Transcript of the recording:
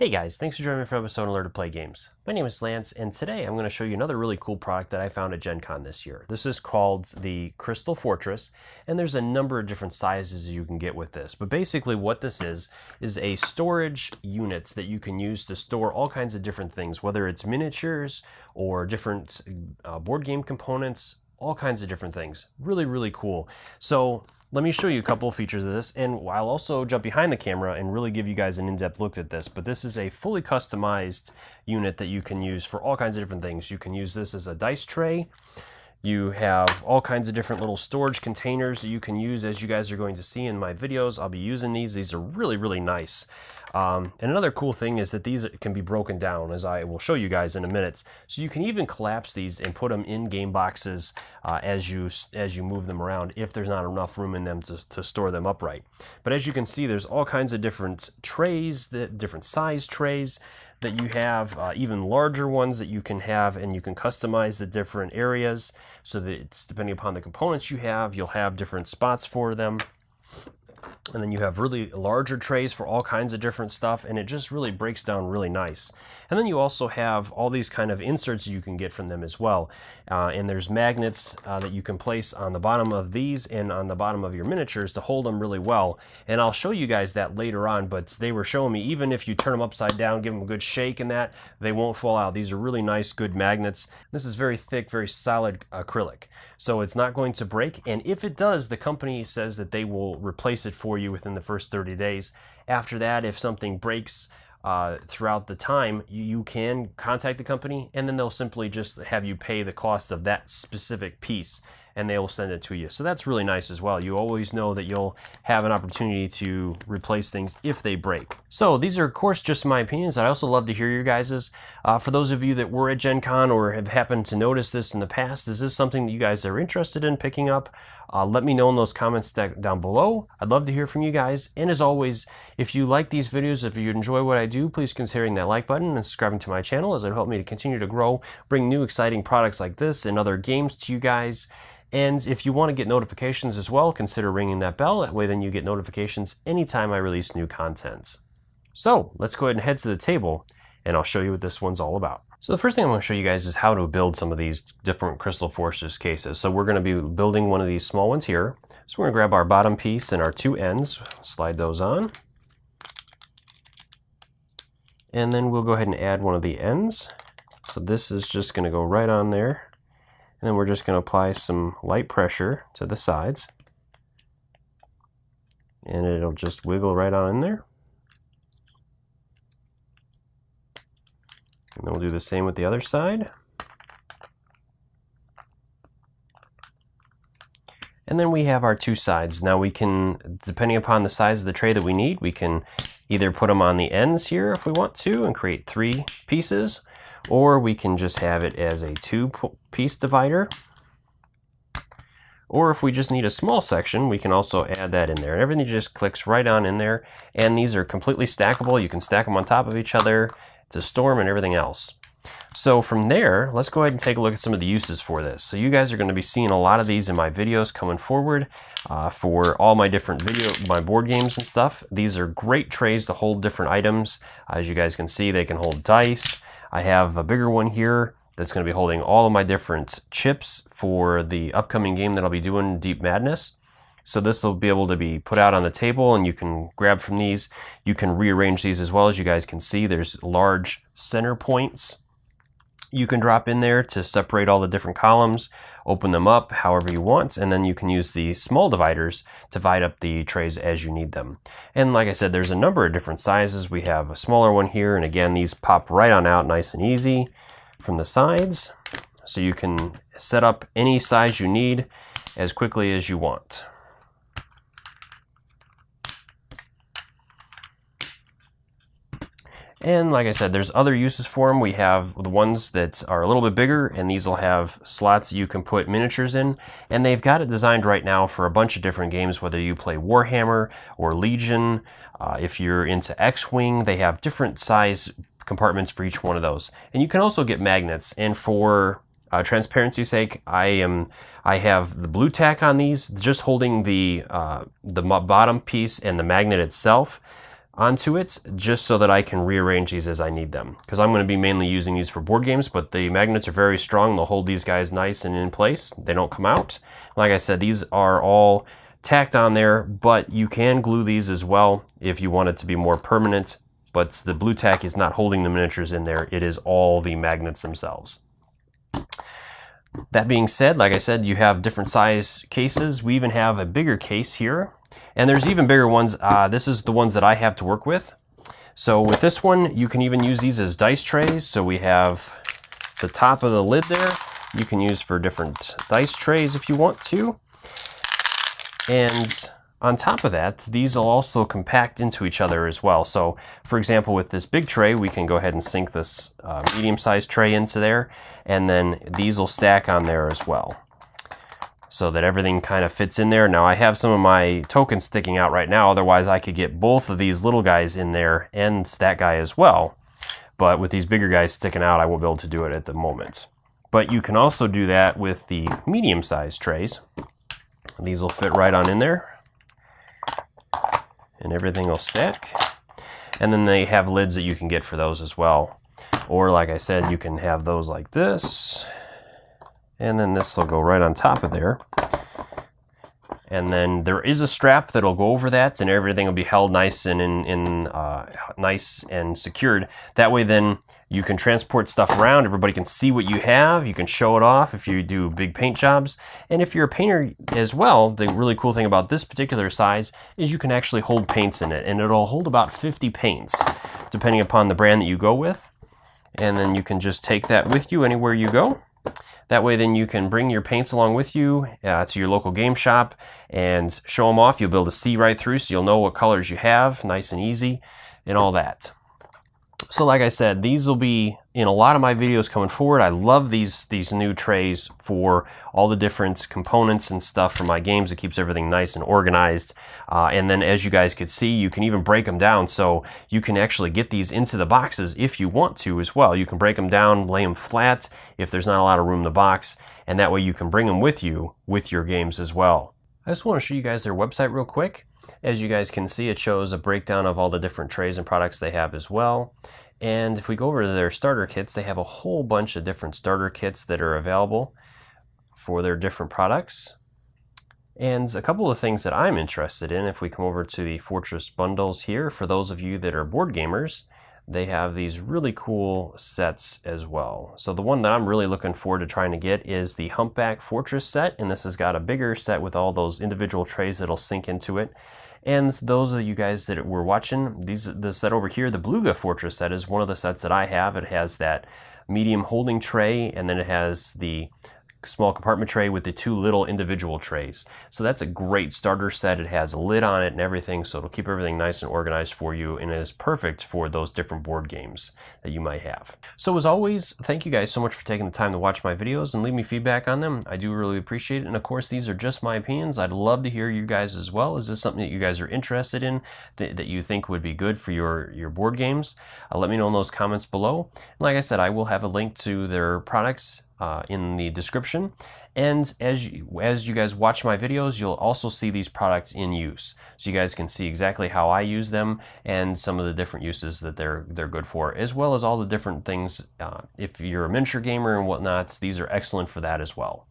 Hey guys, thanks for joining me for episode of Learn to Play Games. My name is Lance, and today I'm going to show you another really cool product that I found at Gen Con this year. This is called the Crystal Fortress, and there's a number of different sizes you can get with this. But basically what this is a storage unit that you can use to store all kinds of different things, whether it's miniatures or different board game components, all kinds of different things. Really, really cool. So let me show you a couple of features of this, and I'll also jump behind the camera and really give you guys an in-depth look at this. But this is a fully customized unit that you can use for all kinds of different things. You can use this as a dice tray. You have all kinds of different little storage containers that you can use, as you guys are going to see in my videos. I'll be using these. These are really, really nice. And another cool thing is that these can be broken down, as I will show you guys in a minute. So you can even collapse these and put them in game boxes as you move them around, if there's not enough room in them to store them upright. But as you can see, there's all kinds of different trays, different size trays that you have, even larger ones that you can have, and you can customize the different areas so that it's depending upon the components you have, you'll have different spots for them. And then you have really larger trays for all kinds of different stuff, and it just really breaks down really nice. And then you also have all these kind of inserts you can get from them as well. And there's magnets that you can place on the bottom of these and on the bottom of your miniatures to hold them really well. And I'll show you guys that later on, but they were showing me even if you turn them upside down, give them a good shake and that, they won't fall out. These are really nice, good magnets. This is very thick, very solid acrylic. So it's not going to break, and if it does, the company says that they will replace it for you within the first 30 days. After that, if something breaks throughout the time, you can contact the company, and then they'll simply just have you pay the cost of that specific piece, and they will send it to you. So that's really nice as well. You always know that you'll have an opportunity to replace things if they break. So these are, of course, just my opinions. I also love to hear your guys's. For those of you that were at Gen Con or have happened to notice this in the past, is this something that you guys are interested in picking up? Let me know in those comments down below. I'd love to hear from you guys. And as always, if you like these videos, if you enjoy what I do, please consider hitting that like button and subscribing to my channel, as it'll help me to continue to grow, bring new exciting products like this and other games to you guys. And if you want to get notifications as well, consider ringing that bell. That way then you get notifications anytime I release new content. So let's go ahead and head to the table, and I'll show you what this one's all about. So the first thing I'm going to show you guys is how to build some of these different Crystal Fortress cases. So we're going to be building one of these small ones here. So we're going to grab our bottom piece and our two ends, slide those on. And then we'll go ahead and add one of the ends. So this is just going to go right on there. And then we're just going to apply some light pressure to the sides. And it'll just wiggle right on in there. And then we'll do the same with the other side. And then we have our two sides. Now we can, depending upon the size of the tray that we need, we can either put them on the ends here if we want to and create 3 pieces, or we can just have it as a 2-piece divider. Or if we just need a small section, we can also add that in there. And everything just clicks right on in there. And these are completely stackable. You can stack them on top of each other to store them and everything else. So from there, let's go ahead and take a look at some of the uses for this. So you guys are going to be seeing a lot of these in my videos coming forward for all my different my board games and stuff. These are great trays to hold different items. As you guys can see, they can hold dice. I have a bigger one here that's going to be holding all of my different chips for the upcoming game that I'll be doing, Deep Madness. So this will be able to be put out on the table, and you can grab from these. You can rearrange these as well. As you guys can see, there's large center points you can drop in there to separate all the different columns, open them up however you want, and then you can use the small dividers to divide up the trays as you need them. And like I said, there's a number of different sizes. We have a smaller one here, and again, these pop right on out nice and easy from the sides. So you can set up any size you need as quickly as you want. And like I said, there's other uses for them. We have the ones that are a little bit bigger, and these will have slots you can put miniatures in. And they've got it designed right now for a bunch of different games, whether you play Warhammer or Legion. If you're into X-Wing, they have different size compartments for each one of those. And you can also get magnets. And for transparency's sake, I have the blue tack on these, just holding the bottom piece and the magnet itself. onto it just so that I can rearrange these as I need them, because I'm going to be mainly using these for board games, but the magnets are very strong. They'll hold these guys nice and in place. They don't come out. Like I said, these are all tacked on there, but you can glue these as well if you want it to be more permanent, but the blue tack is not holding the miniatures in there. It is all the magnets themselves. That being said, like I said, you have different size cases. We even have a bigger case here, and there's even bigger ones. This is the ones that I have to work with. So with this one, you can even use these as dice trays. So we have the top of the lid there. You can use for different dice trays if you want to. And on top of that, these will also compact into each other as well. So for example, with this big tray, we can go ahead and sink this medium-sized tray into there, and then these will stack on there as well, so that everything kind of fits in there. Now I have some of my tokens sticking out right now, otherwise I could get both of these little guys in there and that guy as well. But with these bigger guys sticking out, I won't be able to do it at the moment. But you can also do that with the medium-sized trays. These will fit right on in there, and everything will stack. And then they have lids that you can get for those as well. Or like I said, you can have those like this, and then this will go right on top of there. And then there is a strap that'll go over that, and everything will be held nice and nice and secured. That way then you can transport stuff around. Everybody can see what you have. You can show it off if you do big paint jobs. And if you're a painter as well, the really cool thing about this particular size is you can actually hold paints in it, and it'll hold about 50 paints, depending upon the brand that you go with. And then you can just take that with you anywhere you go. That way then you can bring your paints along with you to your local game shop and show them off. You'll be able to see right through, so you'll know what colors you have, nice and easy, and all that. So like I said, these will be in a lot of my videos coming forward. I love these new trays for all the different components and stuff for my games. It keeps everything nice and organized. And then as you guys could see, you can even break them down, so you can actually get these into the boxes if you want to as well. You can break them down, lay them flat if there's not a lot of room in the box, and that way you can bring them with you with your games as well. I just want to show you guys their website real quick. As you guys can see, it shows a breakdown of all the different trays and products they have as well. And if we go over to their starter kits, they have a whole bunch of different starter kits that are available for their different products. And a couple of things that I'm interested in, if we come over to the Fortress bundles here, for those of you that are board gamers, they have these really cool sets as well. So the one that I'm really looking forward to trying to get is the Humpback Fortress Set, and this has got a bigger set with all those individual trays that'll sink into it. And those of you guys that were watching, the set over here, the Beluga Fortress Set, is one of the sets that I have. It has that medium holding tray, and then it has the small compartment tray with the two little individual trays. So that's a great starter set. It has a lid on it and everything, so it'll keep everything nice and organized for you, and it is perfect for those different board games that you might have. So as always, thank you guys so much for taking the time to watch my videos and leave me feedback on them. I do really appreciate it, and of course these are just my opinions. I'd love to hear you guys as well. Is this something that you guys are interested in, that you think would be good for your board games? Let me know in those comments below. And like I said, I will have a link to their products in the description, and as you guys watch my videos, you'll also see these products in use, so you guys can see exactly how I use them and some of the different uses that they're good for, as well as all the different things. If you're a miniature gamer and whatnot, these are excellent for that as well.